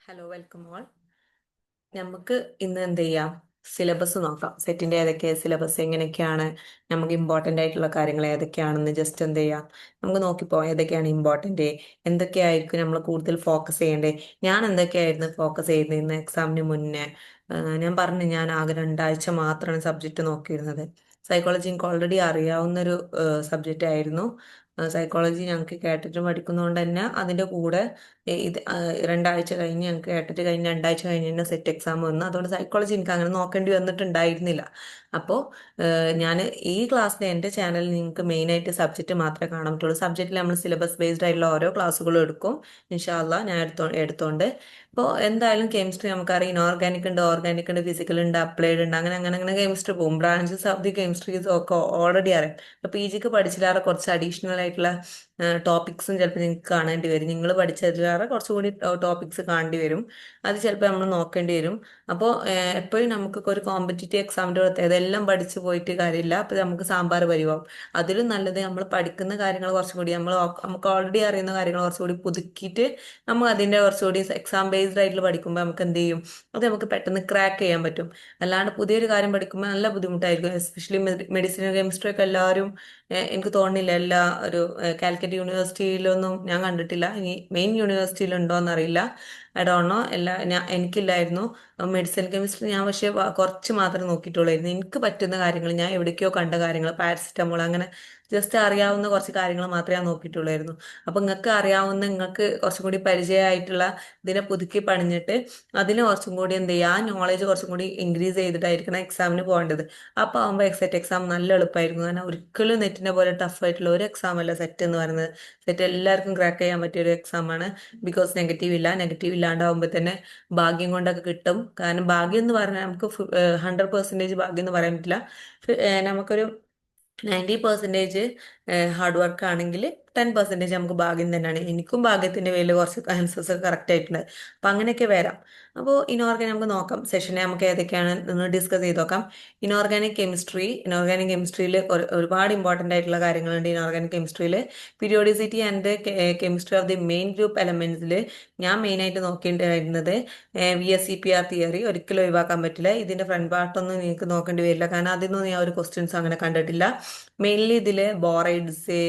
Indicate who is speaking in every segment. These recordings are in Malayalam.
Speaker 1: Hello welcome all. നമുക്ക് ഇന്ന് എന്ത് ചെയ്യാം? സിലബസ് നോക്കാം. സെറ്റിന്റെ ഏതൊക്കെ സിലബസ് എങ്ങനെയൊക്കെയാണ്, നമുക്ക് ഇമ്പോർട്ടന്റ് ആയിട്ടുള്ള കാര്യങ്ങൾ ഏതൊക്കെയാണെന്ന് ജസ്റ്റ് എന്ത് ചെയ്യാം, നമുക്ക് നോക്കിപ്പോ ഏതൊക്കെയാണ് ഇമ്പോർട്ടന്റ്, എന്തൊക്കെയായിരിക്കും നമ്മൾ കൂടുതൽ ഫോക്കസ് ചെയ്യേണ്ടത്. ഞാൻ എന്തൊക്കെയായിരുന്നു ഫോക്കസ് ചെയ്യുന്നത് ഇന്ന് എക്സാമിന് മുന്നേ? ഞാൻ പറഞ്ഞു, ഞാൻ ആകെ 2 ആഴ്ച മാത്രമാണ് സബ്ജക്റ്റ് നോക്കിയിരുന്നത്. സൈക്കോളജി എനിക്ക് ഓൾറെഡി അറിയാവുന്നൊരു സബ്ജക്റ്റ് ആയിരുന്നു. സൈക്കോളജി ഞങ്ങൾക്ക് കേട്ടിട്ട് പഠിക്കുന്നതുകൊണ്ട് തന്നെ അതിന്റെ കൂടെ ഇത് 2 ആഴ്ച കഴിഞ്ഞ് ഞങ്ങൾക്ക് കേട്ടിട്ട് കഴിഞ്ഞ് 2 ആഴ്ച കഴിഞ്ഞ് തന്നെ സെറ്റ് എക്സാം വന്നു. അതുകൊണ്ട് സൈക്കോളജി എനിക്ക് അങ്ങനെ നോക്കേണ്ടി വന്നിട്ടുണ്ടായിരുന്നില്ല. അപ്പോൾ ഞാൻ ഈ ക്ലാസ്സിൽ എൻ്റെ ചാനലിൽ നിങ്ങൾക്ക് മെയിനായിട്ട് സബ്ജക്റ്റ് മാത്രമേ കാണാൻ പറ്റുള്ളൂ. സബ്ജക്റ്റിൽ നമ്മൾ സിലബസ് ബേസ്ഡ് ആയിട്ടുള്ള ഓരോ ക്ലാസ്സുകളും എടുക്കും. ഇൻഷാ അള്ളാ ഞാൻ എടുത്തോണ്ട് ഇപ്പോൾ എന്തായാലും കെമിസ്ട്രി നമുക്കറിയാം. ഇനോർഗാനിക് ഉണ്ട്, ഓർഗാനിക് ഉണ്ട്, ഫിസിക്കൽ ഉണ്ട്, അപ്ലൈഡ് ഉണ്ട്, അങ്ങനെ അങ്ങനെ അങ്ങനെ കെമിസ്ട്രി പോകും. ബ്രാഞ്ചസ് ഓഫ് ദി കെമിസ്ട്രീസ് ഒക്കെ ഓൾറെഡി അറിയാം. ഇപ്പോൾ PGക്ക് പഠിച്ചില്ലാതെ കുറച്ച് അഡീഷണൽ ആയിട്ടുള്ള ടോപ്പിക്സും ചിലപ്പോൾ നിങ്ങൾക്ക് കാണേണ്ടി വരും. നിങ്ങൾ പഠിച്ചതിലേറെ കുറച്ചുകൂടി ടോപ്പിക്സ് കാണേണ്ടി വരും. അത് ചിലപ്പോൾ നമ്മൾ നോക്കേണ്ടി വരും. അപ്പോൾ എപ്പോഴും നമുക്കൊക്കെ ഒരു കോമ്പറ്റേറ്റീവ് എക്സാമിൻ്റെ പ്രത്യേകത എല്ലാം പഠിച്ചു പോയിട്ട് കാര്യമില്ല. അപ്പോൾ നമുക്ക് സാമ്പാർ പരിവാകും. അതിലും നല്ലത് നമ്മൾ പഠിക്കുന്ന കാര്യങ്ങൾ കുറച്ചുകൂടി നമുക്ക് ഓൾറെഡി അറിയുന്ന കാര്യങ്ങൾ കുറച്ചുകൂടി പുതുക്കിയിട്ട് നമ്മൾ അതിൻ്റെ കുറച്ചുകൂടി എക്സാം ബേസ്ഡ് ആയിട്ട് പഠിക്കുമ്പോൾ നമുക്ക് എന്ത് ചെയ്യും, അത് നമുക്ക് പെട്ടെന്ന് ക്രാക്ക് ചെയ്യാൻ പറ്റും. അല്ലാണ്ട് പുതിയൊരു കാര്യം പഠിക്കുമ്പോൾ നല്ല ബുദ്ധിമുട്ടായിരിക്കും. എസ്പെഷ്യലി മെഡിസിൻ കെമിസ്ട്രി ഒക്കെ എല്ലാവരും എനിക്ക് തോന്നുന്നില്ല എല്ലാ ഒരു കാലിക്കറ്റ് യൂണിവേഴ്സിറ്റിയിലൊന്നും ഞാൻ കണ്ടിട്ടില്ല. ഇനി മെയിൻ യൂണിവേഴ്സിറ്റിയിലുണ്ടോ എന്നറിയില്ല. I don't know. എനിക്കില്ലായിരുന്നു മെഡിസിൻ കെമിസ്ട്രി. ഞാൻ പക്ഷേ കുറച്ച് മാത്രമേ നോക്കിയിട്ടുള്ളായിരുന്നു. എനിക്ക് പറ്റുന്ന കാര്യങ്ങൾ, ഞാൻ എവിടേക്കോ കണ്ട കാര്യങ്ങൾ, പാരസിറ്റമോൾ, അങ്ങനെ ജസ്റ്റ് അറിയാവുന്ന കുറച്ച് കാര്യങ്ങൾ മാത്രമേ ഞാൻ നോക്കിയിട്ടുള്ളായിരുന്നു. അപ്പൊ നിങ്ങൾക്ക് അറിയാവുന്ന, നിങ്ങൾക്ക് കുറച്ചും കൂടി പരിചയമായിട്ടുള്ള ഇതിനെ പുതുക്കി പണിഞ്ഞിട്ട് അതിന് കുറച്ചും കൂടി എന്ത് ചെയ്യുക, ആ നോളേജ് കുറച്ചും കൂടി ഇൻക്രീസ് ചെയ്തിട്ടായിരിക്കണം എക്സാമിന് പോകേണ്ടത്. അപ്പോൾ ആകുമ്പോൾ സെറ്റ് എക്സാം നല്ല എളുപ്പമായിരുന്നു. കാരണം ഒരിക്കലും നെറ്റിനെ പോലെ ടഫ് ആയിട്ടുള്ള ഒരു എക്സാം അല്ല സെറ്റ് എന്ന് പറയുന്നത്. സെറ്റ് എല്ലാവർക്കും ക്രാക്ക് ചെയ്യാൻ പറ്റിയ ഒരു എക്സാം ആണ്. ബിക്കോസ് നെഗറ്റീവ് ഇല്ലാണ്ടാവുമ്പോൾ തന്നെ ഭാഗ്യം കൊണ്ടൊക്കെ കിട്ടും. കാരണം ഭാഗ്യം എന്ന് പറഞ്ഞാൽ നമുക്ക് 100% ഭാഗ്യം എന്ന് പറയാൻ പറ്റില്ല. നമുക്കൊരു 90% ഹാർഡ് വർക്ക് ആണെങ്കിൽ 10% നമുക്ക് ഭാഗ്യം തന്നെയാണ്. എനിക്കും ഭാഗ്യത്തിന്റെ പേരിൽ കുറച്ച് ആൻസേഴ്സ് കറക്റ്റ് ആയിട്ടുണ്ട്. അപ്പൊ അങ്ങനെയൊക്കെ വരാം. അപ്പോൾ ഇനോർഗാനിക് നമുക്ക് നോക്കാം. സെഷനെ നമുക്ക് ഏതൊക്കെയാണ് നിന്ന് ഡിസ്കസ് ചെയ്ത് നോക്കാം. ഇനോർഗാനിക് കെമിസ്ട്രിയിൽ ഒരുപാട് ഇമ്പോർട്ടന്റ് ആയിട്ടുള്ള കാര്യങ്ങളുണ്ട്. ഇനോർഗാനിക് കെമിസ്ട്രിയിൽ periodicity and chemistry of the main group എലമെന്റ്സിൽ ഞാൻ മെയിൻ ആയിട്ട് നോക്കേണ്ടി വരുന്നത് VSEPR തിയറി ഒരിക്കലും ഒഴിവാക്കാൻ പറ്റില്ല. ഇതിന്റെ ഫ്രണ്ട് പാർട്ടൊന്നും നിങ്ങൾക്ക് നോക്കേണ്ടി വരില്ല, കാരണം അതിനൊന്നും ഞാൻ ഒരു ക്വസ്റ്റ്യൻസ് അങ്ങനെ കണ്ടിട്ടില്ല. മെയിൻലി ഇതില് ബോറൈഡ്സ്,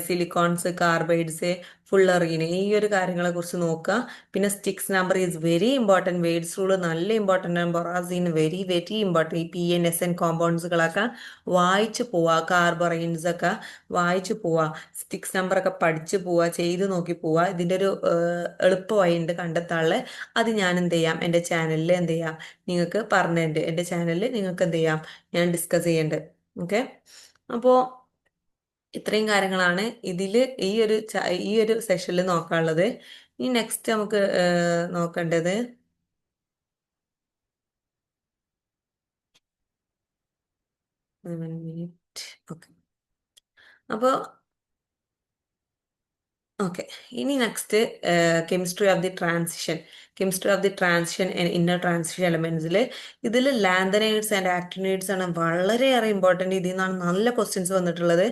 Speaker 1: സിലിക്കോൺസ്, കാർബൈഡ്സ്, ഫുള്ളറീന്, ഈ ഒരു കാര്യങ്ങളെ കുറിച്ച് നോക്കുക. പിന്നെ styx number is very important. Wade's rule നല്ല ഇമ്പോർട്ടൻ്റ് ആണ്. Borazine very very important. ഈ PN SN കോമ്പൗണ്ട്സുകളൊക്കെ വായിച്ചു പോവുക. കാർബറൈൻസ് ഒക്കെ വായിച്ചു പോവുക. സ്റ്റിക്സ് നമ്പർ ഒക്കെ പഠിച്ചു പോവുക, ചെയ്ത് നോക്കി പോവുക. ഇതിൻ്റെ ഒരു എളുപ്പ വഴിയുണ്ട് കണ്ടെത്താനുള്ള. അത് ഞാൻ എന്ത് ചെയ്യാം, എൻ്റെ ചാനലിൽ എന്ത് ചെയ്യാം, നിങ്ങൾക്ക് പറഞ്ഞുതരുന്നുണ്ട്. എൻ്റെ ചാനലിൽ നിങ്ങൾക്ക് എന്ത് ചെയ്യാം, ഞാൻ ഡിസ്കസ് ചെയ്യുന്നുണ്ട്. ഓക്കെ. അപ്പോൾ ഇത്രയും കാര്യങ്ങളാണ് ഇതിൽ ഈ ഒരു സെഷനിൽ നോക്കാനുള്ളത്. ഇനി നെക്സ്റ്റ് നമുക്ക് നോക്കേണ്ടത്, മിനിറ്റ്. ഓക്കെ. അപ്പോൾ ഓക്കെ, ഇനി next chemistry of the transition. Inner transition എലമെന്റ്സിൽ ഇതിൽ ലാന്തനൈഡ്സ് ആൻഡ് ആക്ടിനൈഡ്സ് ആണ് വളരെയേറെ ഇമ്പോർട്ടൻറ്റ്. ഇതിൽ നിന്നാണ് നല്ല ക്വസ്റ്റ്യൻസ് വന്നിട്ടുള്ളത്.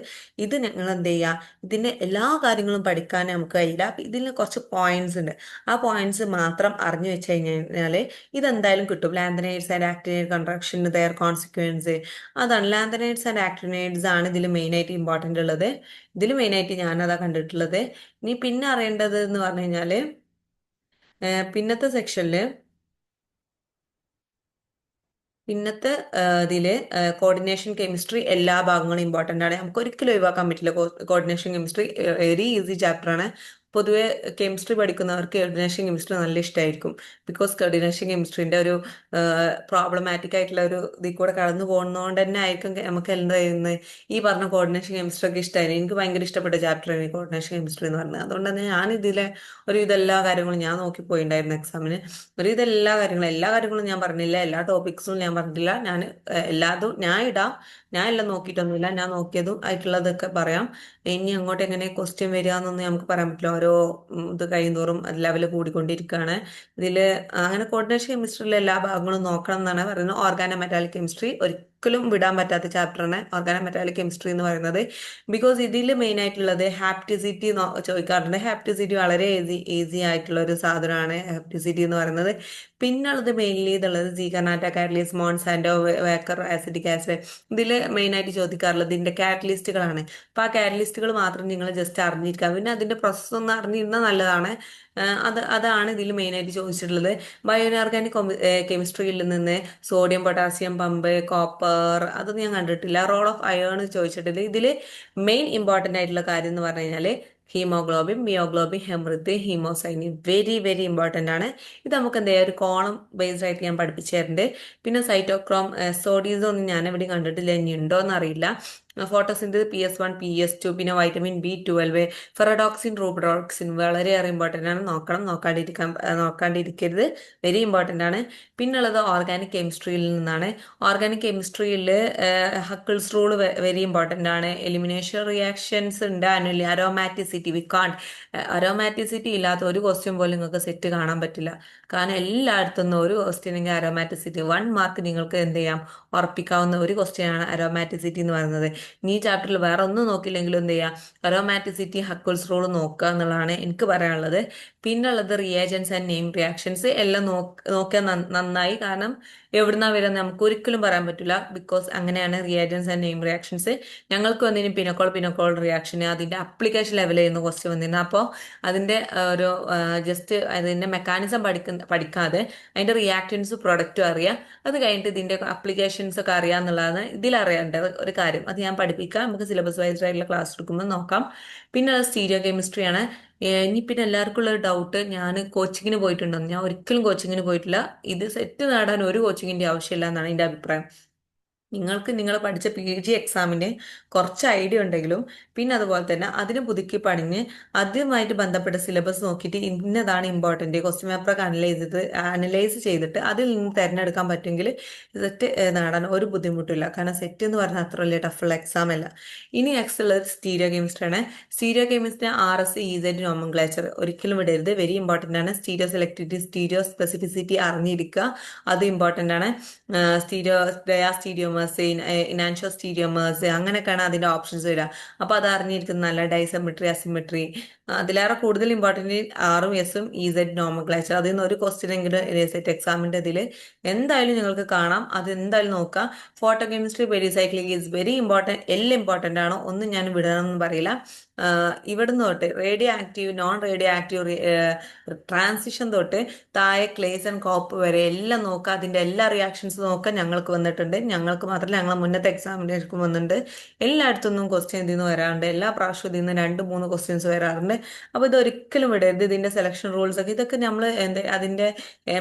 Speaker 1: ഇത് ഞങ്ങൾ എന്ത് ചെയ്യുക, ഇതിൻ്റെ എല്ലാ കാര്യങ്ങളും പഠിക്കാൻ നമുക്ക് കഴിയില്ല. അപ്പം ഇതിൽ കുറച്ച് പോയിന്റ്സ് ഉണ്ട്. ആ പോയിന്റ്സ് മാത്രം അറിഞ്ഞു വെച്ച് കഴിഞ്ഞാൽ ഇതെന്തായാലും കിട്ടും. Lanthanides and actinide contraction, their consequence, അതാണ്. ലാന്തനൈഡ്സ് ആൻഡ് ആക്ടിനൈഡ്സ് ആണ് ഇതിൽ മെയിനായിട്ട് ഇമ്പോർട്ടൻ്റ് ഉള്ളത്. ഇതിൽ മെയിനായിട്ട് ഞാനതാ കണ്ടിട്ടുള്ളത്. ഇനി പിന്നെ അറിയേണ്ടത് എന്ന് പറഞ്ഞു കഴിഞ്ഞാല് പിന്നത്തെ സെക്ഷനില്, പിന്നത്തെ ഇതില് കോർഡിനേഷൻ കെമിസ്ട്രി എല്ലാ ഭാഗങ്ങളും ഇമ്പോർട്ടൻ്റ് ആണ്. നമുക്ക് ഒരിക്കലും ഒഴിവാക്കാൻ പറ്റില്ല. Coordination chemistry very easy chapter ആണ്. പൊതുവെ കെമിസ്ട്രി പഠിക്കുന്നവർക്ക് കോർഡിനേഷൻ കെമിസ്ട്രി നല്ല ഇഷ്ടമായിരിക്കും. ബിക്കോസ് കോർഡിനേഷൻ കെമിസ്ട്രിന്റെ ഒരു പ്രോബ്ലമാറ്റിക് ആയിട്ടുള്ള ഒരു ഇതിൽ കൂടെ കടന്നു പോകുന്നതുകൊണ്ട് തന്നെ ആയിരിക്കും നമുക്ക് എന്താ ചെയ്യുന്നത്, ഈ പറഞ്ഞ കോർഡിനേഷൻ കെമിസ്ട്രി ഒക്കെ ഇഷ്ടമായിരുന്നു. എനിക്ക് ഭയങ്കര ഇഷ്ടപ്പെട്ട ചാപ്റ്ററാണ് ഈ കോർഡിനേഷൻ കെമിസ്ട്രി എന്ന് പറഞ്ഞത്. അതുകൊണ്ട് തന്നെ ഞാൻ ഇതിലെ ഒരു ഇതെല്ലാ കാര്യങ്ങളും ഞാൻ നോക്കി പോയിണ്ടായിരുന്നു എക്സാമിന്. ഒരു എല്ലാ കാര്യങ്ങളും ഞാൻ പറഞ്ഞില്ല, എല്ലാ ടോപ്പിക്സും ഞാൻ പറഞ്ഞിട്ടില്ല. ഞാൻ എല്ലാതും ഞാൻ എല്ലാം നോക്കിയിട്ടൊന്നുമില്ല. ഞാൻ നോക്കിയതും ആയിട്ടുള്ളതൊക്കെ പറയാം. ഇനി അങ്ങോട്ട് എങ്ങനെ ക്വസ്റ്റ്യൻ വരിക എന്നൊന്നും നമുക്ക് പറയാൻ പറ്റില്ല. ഓരോ ഇത് കഴിയുന്തോറും ലെവൽ കൂടിക്കൊണ്ടിരിക്കുകയാണ്. ഇതിൽ അങ്ങനെ കോർഡിനേഷൻ കെമിസ്ട്രിയിലെ എല്ലാ ഭാഗങ്ങളും നോക്കണം എന്നാണ് പറയുന്നത്. ഓർഗാനോ മെറ്റാലിക് കെമിസ്ട്രി ഒരിക്കലും വിടാൻ പറ്റാത്ത ചാപ്റ്ററാണ് ഓർഗാനോ മെറ്റാലിക് കെമിസ്ട്രി എന്ന് പറയുന്നത്. ബിക്കോസ് ഇതിൽ മെയിൻ ആയിട്ടുള്ളത് ഹാപ്റ്റിസിറ്റി ചോദിക്കാറുണ്ട്. ഹാപ്റ്റിസിറ്റി വളരെ ഈസി ആയിട്ടുള്ള ഒരു സാധനമാണ് ഹാപ്റ്റിസിറ്റി എന്ന് പറയുന്നത്. പിന്നുള്ളത് മെയിൻലി ഇതുള്ളത് സീഗർനാറ്റ കാറ്റലിസ്റ്റ്, മോൺസാൻഡോ, വേക്കർ, ആസിഡിക് ആസിഡ്. ഇതിൽ മെയിൻ ആയിട്ട് ചോദിക്കാറുള്ളത് ഇതിന്റെ കാറ്റലിസ്റ്റുകളാണ്. അപ്പൊ ആ കാറ്റലിസ്റ്റുകൾ മാത്രം നിങ്ങൾ ജസ്റ്റ് അറിഞ്ഞിരിക്കുക. പിന്നെ അതിന്റെ പ്രോസസ്സ് ഒന്ന് അറിഞ്ഞിരുന്നാൽ നല്ലതാണ്. അതാണ് ഇതിൽ മെയിൻ ആയിട്ട് ചോദിച്ചിട്ടുള്ളത്. ബയോ ഓർഗാനിക് കെമിസ്ട്രിയിൽ നിന്ന് സോഡിയം പൊട്ടാസ്യം പമ്പ്, കോപ്പർ, അതൊന്നും ഞാൻ കണ്ടിട്ടില്ല. റോൾ ഓഫ് അയേൺ ചോദിച്ചിട്ടില്ല. ഇതിൽ മെയിൻ ഇമ്പോർട്ടന്റ് ആയിട്ടുള്ള കാര്യം എന്ന് പറഞ്ഞു കഴിഞ്ഞാൽ ഹീമോഗ്ലോബിൻ, മിയോഗ്ലോബിൻ, ഹെമൃത്ത്, ഹീമോസൈനിൻ വെരി വെരി ഇമ്പോർട്ടന്റ് ആണ്. ഇത് നമുക്ക് എന്താ ഒരു കോളം ബേസ്ഡ് ആയിട്ട് ഞാൻ പഠിപ്പിച്ചു തരുന്നുണ്ട്. പിന്നെ സൈറ്റോക്രോം, സോഡീസ് ഒന്നും ഞാൻ എവിടെ കണ്ടിട്ടില്ല, ഇനി ഉണ്ടോ എന്നറിയില്ല. ഫോട്ടോസിന്തസിസ് PS1, PS2, പിന്നെ വൈറ്റമിൻ B12, ഫെറഡോക്സിൻ, റൂബ്രോക്സിൻ വളരെയേറെ ഇമ്പോർട്ടൻ്റ് ആണ്. നോക്കാണ്ടിരിക്കരുത്, വെരി ഇമ്പോർട്ടൻ്റ് ആണ്. പിന്നുള്ളത് ഓർഗാനിക് കെമിസ്ട്രിയിൽ നിന്നാണ്. Organic കെമിസ്ട്രിയിൽ Huckel's rule very important ആണ്. എലിമിനേഷൻ റിയാക്ഷൻസ് ഉണ്ട്, അരോമാറ്റിസിറ്റി അരോമാറ്റിസിറ്റി ഇല്ലാത്ത ഒരു ക്വസ്റ്റ്യൻ പോലും നിങ്ങൾക്ക് സെറ്റ് കാണാൻ പറ്റില്ല. കാരണം എല്ലായിടത്തുനിന്നും ഒരു ക്വസ്റ്റ്യനെങ്കിൽ അരോമാറ്റിസിറ്റി 1 മാർക്ക് നിങ്ങൾക്ക് എന്ത് ചെയ്യാം, ഉറപ്പിക്കാവുന്ന ഒരു ക്വസ്റ്റ്യൻ ആണ് അരോമാറ്റിസിറ്റി എന്ന് പറയുന്നത്. ഈ ചാപ്റ്ററിൽ വേറെ ഒന്നും നോക്കില്ലെങ്കിലും എന്ത് ചെയ്യുക, അരോമാറ്റിസിറ്റി, ഹക്കിൾസ് റൂൾ നോക്കുക എന്നുള്ളതാണ് എനിക്ക് പറയാനുള്ളത്. പിന്നുള്ളത് റിയേജൻസ് ആൻഡ് നെയിം റിയാക്ഷൻസ് എല്ലാം നോക്കിയാൽ നന്നായി. കാരണം എവിടുന്നാ വരുന്നത് നമുക്ക് ഒരിക്കലും പറയാൻ പറ്റില്ല. ബിക്കോസ് അങ്ങനെയാണ് റിയേജൻസ് ആൻഡ് നെയിം റിയാക്ഷൻസ്. ഞങ്ങൾക്ക് വന്നിന് പിനക്കോൾ റിയാക്ഷന് അതിന്റെ അപ്ലിക്കേഷൻ ലെവലിൽ ചെയ്യുന്ന ക്വസ്റ്റ്യൻ വന്നിരുന്നു. അപ്പോൾ അതിന്റെ ഒരു ജസ്റ്റ് അതിന്റെ മെക്കാനിസം പഠിക്കാതെ അതിന്റെ റിയാക്റ്റൻസ് പ്രൊഡക്റ്റും അറിയാം. അത് കഴിഞ്ഞിട്ട് ഇതിന്റെ അപ്ലിക്കേഷൻസ് ഒക്കെ അറിയാന്നുള്ളതാണ് ഇതിൽ അറിയേണ്ട ഒരു കാര്യം. അത് ഞാൻ പഠിപ്പിക്കാം, നമുക്ക് സിലബസ് വൈസ് ആയിട്ടുള്ള ക്ലാസ് എടുക്കുമ്പോൾ നോക്കാം. പിന്നെ സ്റ്റീരിയോ കെമിസ്ട്രി ആണ്. ഇനി പിന്നെ എല്ലാവർക്കും ഉള്ള ഒരു ഡൗട്ട്, ഞാൻ കോച്ചിങ്ങിന് പോയിട്ടുണ്ടോ? ഞാൻ ഒരിക്കലും കോച്ചിങ്ങിന് പോയിട്ടില്ല. ഇത് സെറ്റ് നേടാൻ ഒരു കോച്ചിങ്ങിന്റെ ആവശ്യമില്ല എന്നാണ് എൻ്റെ അഭിപ്രായം. നിങ്ങൾക്ക് നിങ്ങൾ പഠിച്ച PG എക്സാമിന് കുറച്ച് ഐഡിയ ഉണ്ടെങ്കിലും പിന്നെ അതുപോലെ തന്നെ അതിന് പുതുക്കി പണിഞ്ഞ് അതുമായിട്ട് ബന്ധപ്പെട്ട സിലബസ് നോക്കിയിട്ട് ഇന്നതാണ് ഇമ്പോർട്ടൻ്റ് ക്വസ്റ്റ്യൻ പേപ്പറൊക്കെ അനലൈസ് ചെയ്തിട്ട് അതിൽ നിന്ന് തിരഞ്ഞെടുക്കാൻ പറ്റുമെങ്കിൽ സെറ്റ് നേടാൻ ഒരു ബുദ്ധിമുട്ടില്ല. കാരണം സെറ്റ് എന്ന് പറഞ്ഞാൽ അത്ര വലിയ ടഫുള്ള എക്സാം അല്ല. ഇനി നെക്സ്റ്റ് ഉള്ളത് സ്റ്റീരിയോ കെമിസ്ട്രി ആണ്. Stereo chemistry RS EZ nomenclature ഒരിക്കലും വിടരുത്, വെരി ഇമ്പോർട്ടൻ്റ് ആണ്. സ്റ്റീരിയോ സെലക്ടിവിറ്റി, സ്റ്റീരിയോ സ്പെസിഫിസിറ്റി അറിഞ്ഞിരിക്കുക, അത് ഇമ്പോർട്ടൻ്റ് ആണ്. സ്റ്റീരിയോ ഡയാസ്റ്റീരിയോമേഴ്സ്, ഇനാൻഷോസ്റ്റീരിയോമേഴ്സ് അങ്ങനെയൊക്കെയാണ് അതിന്റെ ഓപ്ഷൻസ് വരിക. അപ്പൊ അത് അറിഞ്ഞിരിക്കുന്നത് നല്ല. ഡൈസിമെട്രി, അസിമെട്രി, അതിലേറെ കൂടുതൽ ഇമ്പോർട്ടൻ്റ് ആറും എസും EZ നോമൻക്ലേച്ചർ. അതിൽ നിന്ന് ഒരു ക്വസ്റ്റ്യൻ എങ്കിലും സെറ്റ് എക്സാമിന്റെ ഇതിൽ എന്തായാലും നിങ്ങൾക്ക് കാണാം. അത് എന്തായാലും നോക്കാം. Photo chemistry, pericyclic is very important, എല്ലാം ഇമ്പോർട്ടൻ്റ് ആണ്, ഒന്നും ഞാൻ വിടണമെന്ന് പറയില്ല. ഇവിടുന്ന് തൊട്ട് radio active, non radio active, transition തൊട്ട് താഴെ ക്ലേസ് ആൻഡ് കോപ്പ് വരെ എല്ലാം നോക്കുക. അതിന്റെ എല്ലാ റിയാക്ഷൻസ് നോക്കാൻ ഞങ്ങൾക്ക് വന്നിട്ടുണ്ട്. ഞങ്ങൾക്ക് മാത്രമല്ല, ഞങ്ങളെ മുന്നത്തെ എക്സാമിനേഷനും വന്നിട്ടുണ്ട്. എല്ലായിടത്തുനിന്നും ക്വസ്റ്റ്യൻ ഇതിൽ നിന്ന് വരാറുണ്ട്. എല്ലാ പ്രാവശ്യവും ഇതിൽ നിന്ന് 2-3 ക്വസ്റ്റ്യൻസ് വരാറുണ്ട്. അപ്പോൾ ഇതൊരിക്കലും വിടരുത്. ഇതിന്റെ സെലക്ഷൻ റൂൾസ് ഒക്കെ ഇതൊക്കെ നമ്മൾ അതിന്റെ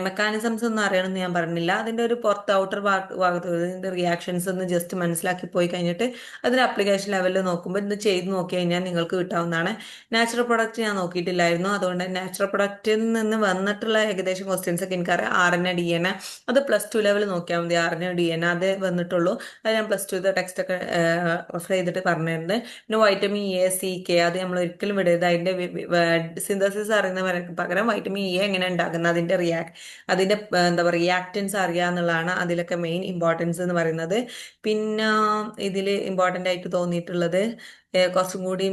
Speaker 1: മെക്കാനിസംസ് ഒന്നും അറിയണമെന്ന് ഞാൻ പറഞ്ഞില്ല. അതിന്റെ ഒരു പുറത്ത് ഔട്ടർ ഭാഗത്ത് ഇതിന്റെ റിയാക്ഷൻസ് ഒന്ന് ജസ്റ്റ് മനസ്സിലാക്കി പോയി കഴിഞ്ഞിട്ട് അതിന്റെ അപ്ലിക്കേഷൻ ലെവലിൽ നോക്കുമ്പോൾ ഇത് ചെയ്ത് നോക്കി കഴിഞ്ഞാൽ നിങ്ങൾക്ക് കിട്ടാവുന്നതാണ്. നാച്ചുറൽ പ്രൊഡക്റ്റ് ഞാൻ നോക്കിയിട്ടില്ലായിരുന്നു, അതുകൊണ്ട് നാച്ചുറൽ പ്രൊഡക്റ്റിൽ നിന്ന് വന്നിട്ടുള്ള ഏകദേശം ക്വസ്റ്റ്യൻസ് ഒക്കെ എനിക്കറിയാം. RNA DNA അത് +2 ലെവൽ നോക്കിയാൽ മതി. RNA DNA അത് വന്നിട്ടുള്ളൂ. അത് ഞാൻ +2 ടെക്സ്റ്റ് ഒക്കെ റെഫർ ചെയ്തിട്ട് പറഞ്ഞിട്ടുണ്ട്. പിന്നെ വൈറ്റമിൻ A, C, K അത് നമ്മൾ ഒരിക്കലും വിടരുത്. അതിന്റെ സിന്തസിസ് അറിയുന്നവരെ പകരം വൈറ്റമിൻ എങ്ങനെ ഉണ്ടാക്കുന്നത്, അതിന്റെ എന്താ പറയുക റിയാക്റ്റൻസ് അറിയുക എന്നുള്ളതാണ് അതിലൊക്കെ മെയിൻ ഇമ്പോർട്ടൻസ് എന്ന് പറയുന്നത്. പിന്നെ ഇതിൽ ഇമ്പോർട്ടൻ്റ് ആയിട്ട് തോന്നിയിട്ടുള്ളത് കുറച്ചും കൂടി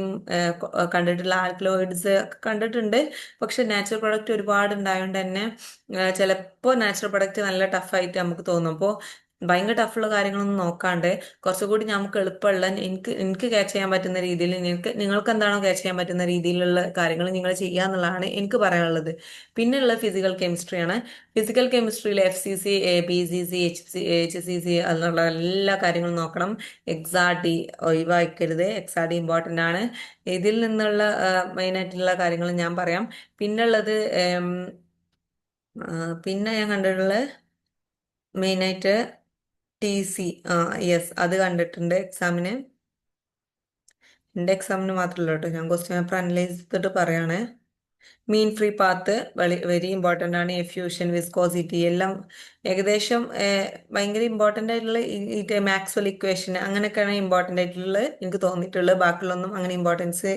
Speaker 1: കണ്ടിട്ടുള്ള ആൽക്കലോയിഡ്സ് കണ്ടിട്ടുണ്ട്. പക്ഷെ നാച്ചുറൽ പ്രൊഡക്റ്റ് ഒരുപാട് ഉണ്ടായതുകൊണ്ട് തന്നെ ചിലപ്പോൾ നാച്ചുറൽ പ്രൊഡക്റ്റ് നല്ല ടഫായിട്ട് നമുക്ക് തോന്നും. അപ്പോൾ ഭയങ്കര ടഫുള്ള കാര്യങ്ങളൊന്നും നോക്കാണ്ട് കുറച്ചുകൂടി നമുക്ക് എളുപ്പമുള്ള എനിക്ക് ക്യാച്ച് ചെയ്യാൻ പറ്റുന്ന രീതിയിൽ നിങ്ങൾക്ക് എന്താണോ ക്യാച്ച് ചെയ്യാൻ പറ്റുന്ന രീതിയിലുള്ള കാര്യങ്ങൾ നിങ്ങൾ ചെയ്യുക എന്നുള്ളതാണ് എനിക്ക് പറയാനുള്ളത്. പിന്നെയുള്ള ഫിസിക്കൽ കെമിസ്ട്രിയാണ്. ഫിസിക്കൽ കെമിസ്ട്രിയിൽ FCC, PCC, HCC എന്നുള്ള എല്ലാ കാര്യങ്ങളും നോക്കണം. എക്സാഡി ഒഴിവാക്കരുത്, എക്സാഡി ഇമ്പോർട്ടൻ്റ് ആണ്. ഇതിൽ നിന്നുള്ള മെയിൻ ആയിട്ടുള്ള കാര്യങ്ങൾ ഞാൻ പറയാം. പിന്നുള്ളത് പിന്നെ ഞാൻ കണ്ടിട്ടുള്ളത് മെയിനായിട്ട് TC, യെസ് അത് കണ്ടിട്ടുണ്ട് എക്സാമിന്. എൻ്റെ എക്സാമിന് മാത്രമല്ല കേട്ടോ, ഞാൻ ക്വസ്റ്റ്യൻ പേപ്പർ അനലൈസ് ചെയ്തിട്ട് പറയാണ്. Mean free path very important ആണ്. എഫ്യൂഷൻ, വിസ്കോസിറ്റി എല്ലാം ഏകദേശം ഭയങ്കര ഇമ്പോർട്ടൻ്റ് ആയിട്ടുള്ള ഈ മാക്സ്വൽ ഇക്വേഷൻ അങ്ങനെയൊക്കെയാണ് ഇമ്പോർട്ടൻ്റ് ആയിട്ടുള്ളത് എനിക്ക് തോന്നിയിട്ടുള്ളത്. ബാക്കിയുള്ളൊന്നും അങ്ങനെ ഇമ്പോർട്ടൻസ്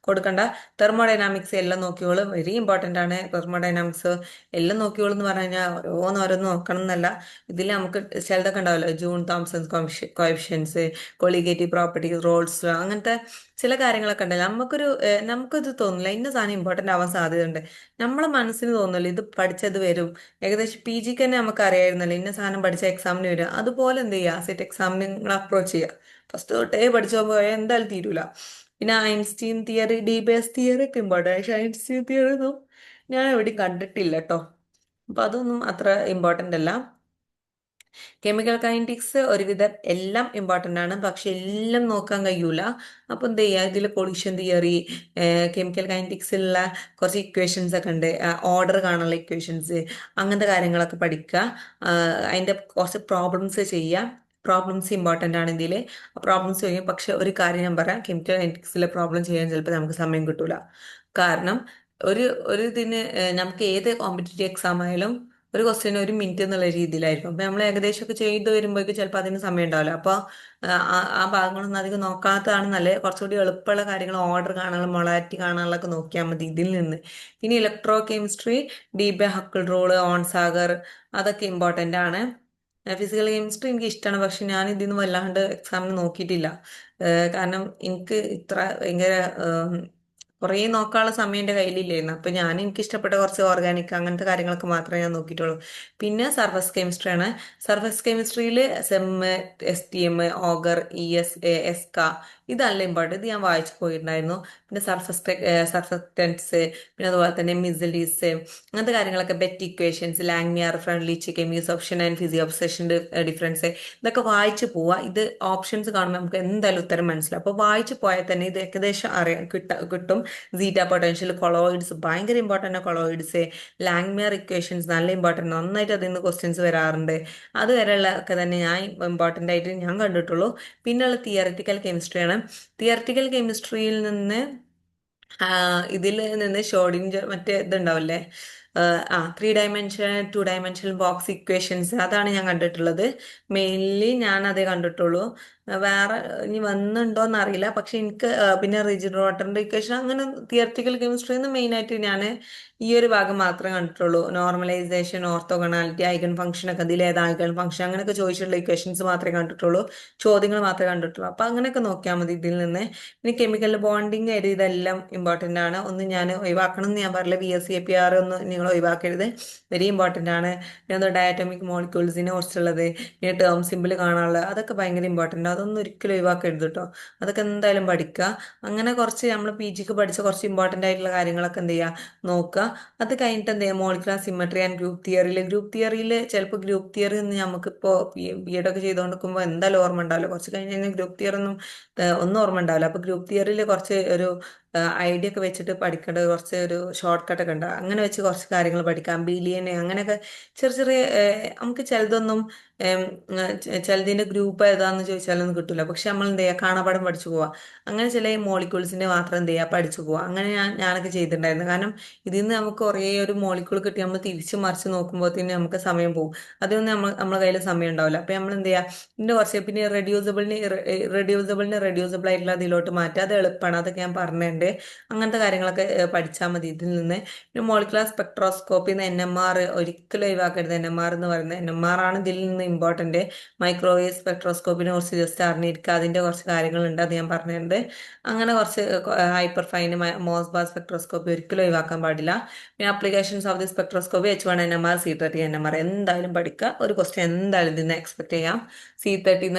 Speaker 1: കൊടുക്കണ്ട. തെർമോഡൈനാമിക്സ് എല്ലാം നോക്കിയോളൂ, വെരി ഇമ്പോർട്ടൻ്റ് ആണ് തെർമോഡൈനാമിക്സ്. എല്ലാം നോക്കിയോളൂ എന്ന് പറഞ്ഞു കഴിഞ്ഞാൽ ഓരോന്നോരോന്ന് നോക്കണം എന്നല്ല. ഇതിൽ നമുക്ക് ചിലതൊക്കെ ഉണ്ടാവല്ലോ, Joule Thomson's coefficients, colligative properties, Raoult's, അങ്ങനത്തെ ചില കാര്യങ്ങളൊക്കെ ഉണ്ടല്ലോ. നമുക്കിത് തോന്നില്ല ഇന്ന സാധനം ഇമ്പോർട്ടൻ്റ് ആവാൻ സാധ്യതയുണ്ട്. നമ്മളെ മനസ്സിന് തോന്നുമല്ലോ ഇത് പഠിച്ചത് വരും. ഏകദേശം പി ജിക്ക് തന്നെ നമുക്ക് അറിയായിരുന്നല്ലോ ഇന്ന സാധനം പഠിച്ച എക്സാമിന് വരും. അതുപോലെ എന്ത് ചെയ്യുക, സെറ്റ് എക്സാമിന് നിങ്ങൾ അപ്രോച്ച് ചെയ്യുക. ഫസ്റ്റ് തൊട്ടേ പഠിച്ചു പോയാൽ എന്തായാലും തീരൂല. പിന്നെ Einstein theory, D base theory ഒക്കെ ഇമ്പോർട്ടൻ്റ്. പക്ഷേ ഐൻസ്റ്റീൻ തിയറി ഒന്നും ഞാൻ എവിടെയും കണ്ടിട്ടില്ല കേട്ടോ. അപ്പൊ അതൊന്നും അത്ര ഇമ്പോർട്ടൻ്റ് അല്ല. കെമിക്കൽ കൈനറ്റിക്സ് ഒരുവിധം എല്ലാം ഇമ്പോർട്ടൻ്റ് ആണ്, പക്ഷെ എല്ലാം നോക്കാൻ കഴിയൂല. അപ്പൊ എന്ത് ചെയ്യുക, ഇതിൽ കൊളിഷൻ തിയറി, കെമിക്കൽ കൈനറ്റിക്സിലുള്ള കുറച്ച് ഇക്വേഷൻസ് ഒക്കെ ഉണ്ട്, ഓർഡർ കാണാനുള്ള ഇക്വേഷൻസ്, അങ്ങനത്തെ കാര്യങ്ങളൊക്കെ പഠിക്കുക. അതിന്റെ കുറച്ച് പ്രോബ്ലംസ് ചെയ്യുക. പ്രോബ്ലംസ് ഇമ്പോർട്ടൻ്റ് ആണ് ഇതിൽ. പ്രോബ്ലംസ് ചെയ്യും. പക്ഷെ ഒരു കാര്യം ഞാൻ പറയാം, കെമിക്കൽ കൈനറ്റിക്സിലെ പ്രോബ്ലം ചെയ്യാൻ ചിലപ്പോൾ നമുക്ക് സമയം കിട്ടൂല. കാരണം ഒരു ഒരു ഇതിന് നമുക്ക് ഏത് കോമ്പറ്റേറ്റീവ് എക്സാം ആയാലും ഒരു ക്വസ്റ്റ്യൻ ഒരു മിനിറ്റ് എന്നുള്ള രീതിയിലായിരിക്കും. അപ്പൊ നമ്മൾ ഏകദേശമൊക്കെ ചെയ്ത് വരുമ്പോഴേക്ക് ചിലപ്പോൾ അതിന് സമയം ഉണ്ടാവില്ല. അപ്പൊ ആ ഭാഗങ്ങളൊന്നും അധികം നോക്കാത്തതാണ് നല്ലത്. കുറച്ചുകൂടി എളുപ്പമുള്ള കാര്യങ്ങൾ, ഓർഡർ കാണാനുള്ള, മൊളാരിറ്റി കാണാനുള്ളതൊക്കെ നോക്കിയാൽ മതി ഇതിൽ നിന്ന്. പിന്നെ ഇലക്ട്രോ കെമിസ്ട്രി, ഡീബെ ഹക്കിൾ റൂള്, ഓൺസാഗർ, അതൊക്കെ ഇമ്പോർട്ടൻ്റ് ആണ്. ഫിസിക്കൽ കെമിസ്ട്രി എനിക്ക് ഇഷ്ടമാണ്, പക്ഷെ ഞാൻ ഇതിന്ന് വല്ലാണ്ട് എക്സാമിന് നോക്കിയിട്ടില്ല. കാരണം എനിക്ക് ഇത്ര ഭയങ്കര കുറേ നോക്കാനുള്ള സമയം എൻ്റെ കയ്യിലില്ലായിരുന്നു. അപ്പൊ എനിക്ക് ഇഷ്ടപ്പെട്ട കുറച്ച് ഓർഗാനിക് അങ്ങനത്തെ കാര്യങ്ങളൊക്കെ മാത്രമേ ഞാൻ നോക്കിയിട്ടുള്ളൂ. പിന്നെ സർഫസ് കെമിസ്ട്രി ആണ്. സർഫസ് കെമിസ്ട്രിയിൽ SEM, S T M, Auger, E S, ESCA, ഇതല്ല ഇമ്പോർട്ടൻ്റ്. ഇത് ഞാൻ വായിച്ചു പോയിട്ടുണ്ടായിരുന്നു. പിന്നെ സർഫക്റ്റൻസ്, പിന്നെ അതുപോലെ തന്നെ മിസലീസ്, അങ്ങനത്തെ കാര്യങ്ങളൊക്കെ, BET equations, Langmuir, Freundlich, chemisorption and ഫിസി ഓബ്സെഷൻ്റെ ഡിഫറൻസ്, ഇതൊക്കെ വായിച്ചു പോവുക. ഇത് ഓപ്ഷൻസ് കാണുമ്പോൾ നമുക്ക് എന്തായാലും ഉത്തരം മനസ്സിലാവും. അപ്പോൾ വായിച്ചു പോയാൽ തന്നെ ഇത് ഏകദേശം കിട്ടും. സീറ്റ പൊട്ടൻഷ്യൽ, കൊളോയിഡ്സ് ഭയങ്കര ഇമ്പോർട്ടൻ്റ്. കൊളോയിഡ്സ്, ലാങ്മിയർ ഇക്വേഷൻസ് നല്ല ഇമ്പോർട്ടൻ്റ്, നന്നായിട്ട് അതിൽ നിന്ന് ക്വസ്റ്റ്യൻസ് വരാറുണ്ട്. അത് വരെയുള്ള ഒക്കെ തന്നെ ഞാൻ ഇമ്പോർട്ടൻ്റ് ആയിട്ട് ഞാൻ കണ്ടിട്ടുള്ളൂ. പിന്നെയുള്ള തിയററ്റിക്കൽ കെമിസ്ട്രിയാണ്. തിയററ്റിക്കൽ കെമിസ്ട്രിയിൽ നിന്ന് ഇതിൽ നിന്ന് ഷോഡിഞ്ചർ മറ്റേ ഇതുണ്ടാവില്ലേ, 3 ഡയമെൻഷൻ 2 ഡയമെൻഷണൽ ബോക്സ് ഇക്വേഷൻസ്, അതാണ് ഞാൻ കണ്ടിട്ടുള്ളത്. മെയിൻലി ഞാൻ അതേ കണ്ടിട്ടുള്ളൂ. വേറെ ഇനി വന്നിട്ടുണ്ടോന്ന് അറിയില്ല. പക്ഷെ എനിക്ക് പിന്നെ റിജിഡ് വാട്ടറിന്റെ ഇക്വേഷൻ, അങ്ങനെ തിയററ്റിക്കൽ കെമിസ്ട്രിന്ന് മെയിൻ ആയിട്ട് ഞാൻ ഈ ഒരു ഭാഗം മാത്രമേ കണ്ടിട്ടുള്ളൂ. നോർമലൈസേഷൻ, ഓർത്തോഗണാലിറ്റി, ഐഗൺ ഫംഗ്ഷൻ ഒക്കെ, അതിൽ ഏത് ഐഗൺ ഫംഗ്ഷൻ അങ്ങനെയൊക്കെ ചോദിച്ചിട്ടുള്ള ഇക്വേഷൻസ് മാത്രമേ കണ്ടിട്ടുള്ളൂ. ചോദ്യങ്ങൾ മാത്രമേ കണ്ടിട്ടുള്ളൂ. അപ്പൊ അങ്ങനെയൊക്കെ നോക്കിയാൽ മതി ഇതിൽ നിന്ന്. പിന്നെ കെമിക്കൽ ബോണ്ടിങ് വരെ ഇതെല്ലാം ഇമ്പോർട്ടൻ്റ് ആണ്. ഒന്ന് ഞാൻ ഒഴിവാക്കണം എന്ന് ഞാൻ പറഞ്ഞില്ല, VSEPR ഒന്ന് നിങ്ങൾ ഒഴിവാക്കരുത്, വെരി ഇമ്പോർട്ടൻ്റ് ആണ്. പിന്നെ ഡയറ്റോമിക് മോളിക്യൂൾസിനെ കുറിച്ചുള്ളത്, പിന്നെ ടേം സിമ്പിൾ കാണാനുള്ളത്, അതൊക്കെ ഭയങ്കര ഇമ്പോർട്ടൻ്റ്. അതൊന്നും ഒരിക്കലും ഒഴിവാക്കരുത് കേട്ടോ. അതൊക്കെ എന്തായാലും പഠിക്കുക. അങ്ങനെ കുറച്ച് നമ്മൾ പി ജിക്ക് പഠിച്ച കുറച്ച് ഇമ്പോർട്ടൻ്റ് ആയിട്ടുള്ള കാര്യങ്ങളൊക്കെ എന്ത് ചെയ്യുക, നോക്കുക. അത് കഴിഞ്ഞിട്ട് എന്ത് ചെയ്യുക, മോളിക്കുലർ സിമ്മട്രി ആൻഡ് ഗ്രൂപ്പ് തിയറിയിൽ ചിലപ്പോൾ ഗ്രൂപ്പ് തിയറി ഒന്ന് നമുക്കിപ്പോൾ ബി എഡ് ഒക്കെ ചെയ്തുകൊണ്ടിരിക്കുമ്പോൾ എന്തായാലും ഓർമ്മ ഉണ്ടാവില്ല. കുറച്ച് കഴിഞ്ഞ് കഴിഞ്ഞാൽ ഗ്രൂപ്പ് തിയറി ഒന്നും ഓർമ്മ ഉണ്ടാവില്ല. അപ്പൊ ഗ്രൂപ്പ് തിയറിയിൽ കുറച്ച് ഒരു ഐഡിയ ഒക്കെ വെച്ചിട്ട് പഠിക്കേണ്ടത്, കുറച്ച് ഒരു ഷോർട്ട് കട്ട് ഒക്കെ ഉണ്ട്. അങ്ങനെ വെച്ച് കുറച്ച് കാര്യങ്ങൾ പഠിക്കാം. ബിലിയൻ അങ്ങനെയൊക്കെ ചെറിയ ചെറിയ നമുക്ക് ചിലതൊന്നും ചിലതിന്റെ ഗ്രൂപ്പ് ഏതാന്ന് ചോദിച്ചാലൊന്നും കിട്ടില്ല. പക്ഷെ നമ്മൾ എന്ത് ചെയ്യുക, കാണാപ്പാഠം പഠിച്ചു പോവാ. അങ്ങനെ ചില മോളിക്യൂൾസിന്റെ മാത്രം എന്ത് ചെയ്യുക, പഠിച്ചു പോവാ. അങ്ങനെ ഞാനൊക്കെ ചെയ്തിട്ടുണ്ടായിരുന്നു. കാരണം ഇതിൽ നിന്ന് നമുക്ക് കുറേ ഒരു മോളിക്യൂൾ കിട്ടി നമ്മൾ തിരിച്ചു മറിച്ച് നോക്കുമ്പോഴത്തേന് നമുക്ക് സമയം പോകും. അതൊന്നും നമ്മളെ കയ്യിൽ സമയം ഉണ്ടാവില്ല. അപ്പൊ നമ്മൾ എന്ത് ചെയ്യുക, ഇതിന്റെ കുറച്ച് പിന്നെ റെഡ്യൂസിബിൾ ആയിട്ടുള്ള അതിലോട്ട് മാറ്റുക. അത് എളുപ്പമാണ്, അതൊക്കെ ഞാൻ പറഞ്ഞിട്ടുണ്ട്. അങ്ങനത്തെ കാര്യങ്ങളൊക്കെ പഠിച്ചാൽ മതി ഇതിൽ നിന്ന്. പിന്നെ മോളിക്കുലർ സ്പെക്ട്രോസ്കോപ്പി, NMR ഒരിക്കലും ഒഴിവാക്കരുത്. NMR എന്ന് പറയുന്നത്, NMR ആണ് ഇതിൽ നിന്ന് ഇമ്പോർട്ടന്റ്. മൈക്രോവേവ് സ്പെക്ട്രോസ്കോപ്പിനെ കുറിച്ച് ജസ്റ്റ് അറിഞ്ഞിരിക്കുക, അതിന്റെ കുറച്ച് കാര്യങ്ങളുണ്ട്, അത് ഞാൻ പറഞ്ഞിട്ടുണ്ട്. അങ്ങനെ കുറച്ച് ഹൈപ്പർ ഫൈൻ മോസ്ബാർ സ്പെക്ട്രോസ്കോപ്പി ഒരിക്കലും ഒഴിവാക്കാൻ പാടില്ല. പിന്നെ applications of the spectroscopy, H1 NMR, C30 NMR എന്തായാലും പഠിക്കുക. ഒരു ക്വസ്റ്റ്യൻ എന്തായാലും ഇതിന് എക്സ്പെക്ട് ചെയ്യാം. C30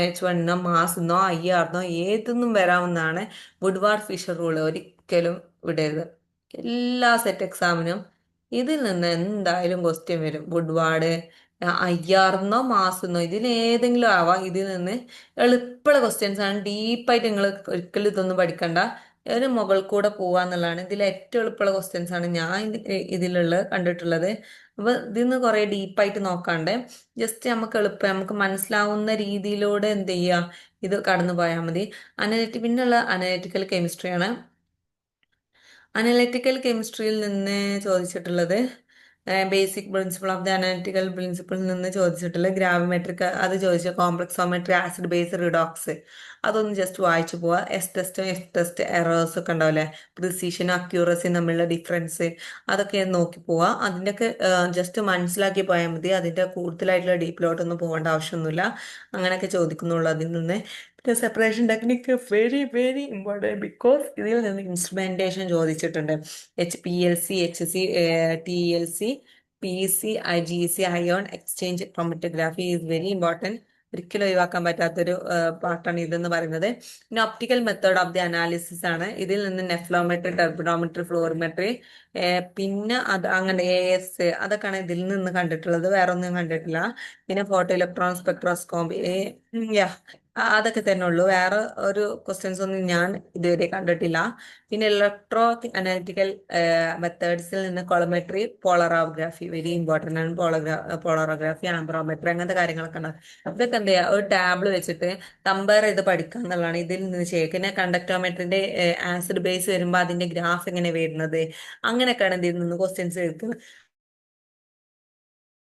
Speaker 1: H1 മാസെന്നോ IR ഏതൊന്നും വരാവുന്നതാണ്. വുഡ്വാർഡ് ഫിഷർ റൂള് ഒരിക്കലും വിടരുത്. എല്ലാ സെറ്റ് എക്സാമിനും ഇതിൽ നിന്ന് എന്തായാലും ക്വസ്റ്റ്യൻ വരും. വുഡ്വാർഡ്, IR മാസെന്നോ ഇതിൽ ഏതെങ്കിലും ആവാം. ഇതിൽ നിന്ന് എളുപ്പമുള്ള ക്വസ്റ്റ്യൻസ് ആണ്. ഡീപ്പായിട്ട് നിങ്ങൾ ഒരിക്കലും ഇതൊന്നും പഠിക്കണ്ട. ഒരു മുകൾ കൂടെ പോവാന്നുള്ളതാണ്. ഇതിൽ ഏറ്റവും എളുപ്പമുള്ള ക്വസ്റ്റ്യൻസ് ആണ് ഞാൻ ഇതിലുള്ള കണ്ടിട്ടുള്ളത്. അപ്പൊ ഇതിന്ന് കുറെ ഡീപ്പായിട്ട് നോക്കാണ്ട് ജസ്റ്റ് നമുക്ക് എളുപ്പം നമുക്ക് മനസ്സിലാവുന്ന രീതിയിലൂടെ എന്ത് ചെയ്യുക, ഇത് കടന്നു പോയാൽ മതി. പിന്നുള്ള അനലിറ്റിക്കൽ കെമിസ്ട്രിയാണ്. അനലിറ്റിക്കൽ കെമിസ്ട്രിയിൽ നിന്ന് ചോദിച്ചിട്ടുള്ളത് basic principle of the analytical പ്രിൻസിപ്പിളിൽ നിന്ന് ചോദിച്ചിട്ടുള്ളത് ഗ്രാവിമെട്രിക്, അത് ചോദിച്ച കോംപ്ലക്സോമെട്രി, ആസിഡ് ബേസ് റിഡോക്സ്, അതൊന്ന് ജസ്റ്റ് വായിച്ചു പോവാ. എസ് ടെസ്റ്റും എഫ് ടെസ്റ്റ് എറേഴ്സ് ഒക്കെ ഉണ്ടാവില്ലേ, പ്രിസിഷനും അക്യൂറസിയും തമ്മിലുള്ള ഡിഫറൻസ്, അതൊക്കെ നോക്കി പോവാ. അതിൻ്റെയൊക്കെ ജസ്റ്റ് മനസ്സിലാക്കി പോയാൽ മതി. അതിൻ്റെ കൂടുതലായിട്ടുള്ള ഡീപ്പിലോട്ടൊന്നും പോകേണ്ട ആവശ്യമൊന്നുമില്ല. അങ്ങനെയൊക്കെ ചോദിക്കുന്നുള്ളൂ അതിൽ നിന്ന്. പിന്നെ separation technique very very important, because ഇതിൽ നിന്ന് ഇൻസ്ട്രുമെന്റേഷൻ ചോദിച്ചിട്ടുണ്ട്. HPLC, HC, TLC, PC, IGC, ion exchange chromatography is very important. ഒരിക്കലും ഒഴിവാക്കാൻ പറ്റാത്തൊരു പാർട്ടാണ് ഇതെന്ന് പറയുന്നത്. പിന്നെ optical method of the analysis ആണ്. ഇതിൽ നിന്ന് നെഫ്ലോമെട്രി, ടെർബിഡോമെട്രി, ഫ്ലോറിമെട്രി, പിന്നെ അത് അങ്ങനെ AS, അതൊക്കെയാണ് ഇതിൽ നിന്ന് കണ്ടിട്ടുള്ളത്. വേറെ ഒന്നും കണ്ടിട്ടില്ല. പിന്നെ ഫോട്ടോ ഇലക്ട്രോൺ സ്പെക്ട്രോസ്കോപ്പി, യാ, അതൊക്കെ തന്നെ ഉള്ളൂ. വേറെ ഒരു ക്വസ്റ്റ്യൻസ് ഒന്നും ഞാൻ ഇതുവരെ കണ്ടിട്ടില്ല. പിന്നെ ഇലക്ട്രോ അനാലിറ്റിക്കൽ മെത്തേഡ്സിൽ നിന്ന് കൊളമെട്രി, പോളറോഗ്രാഫി വെരി ഇമ്പോർട്ടൻ്റ് ആണ്. പോളറോഗ്രാഫി, ആംബ്രോമെട്രി, അങ്ങനത്തെ കാര്യങ്ങളൊക്കെ ഉണ്ട്. ഇതൊക്കെ എന്ത് ചെയ്യുക, ഒരു ടാബിൾ വെച്ചിട്ട് കമ്പയർ ചെയ്ത് പഠിക്കുക എന്നുള്ളതാണ് ഇതിൽ നിന്ന് ചെയ്യുക. പിന്നെ കണ്ടക്ടോമെട്രിന്റെ ആസിഡ് ബേസ് വരുമ്പോൾ അതിന്റെ ഗ്രാഫ് എങ്ങനെ വരുന്നത്, അങ്ങനെയൊക്കെയാണ് ഇതിൽ നിന്ന് ക്വസ്റ്റ്യൻസ് കേൾക്കുന്നത്.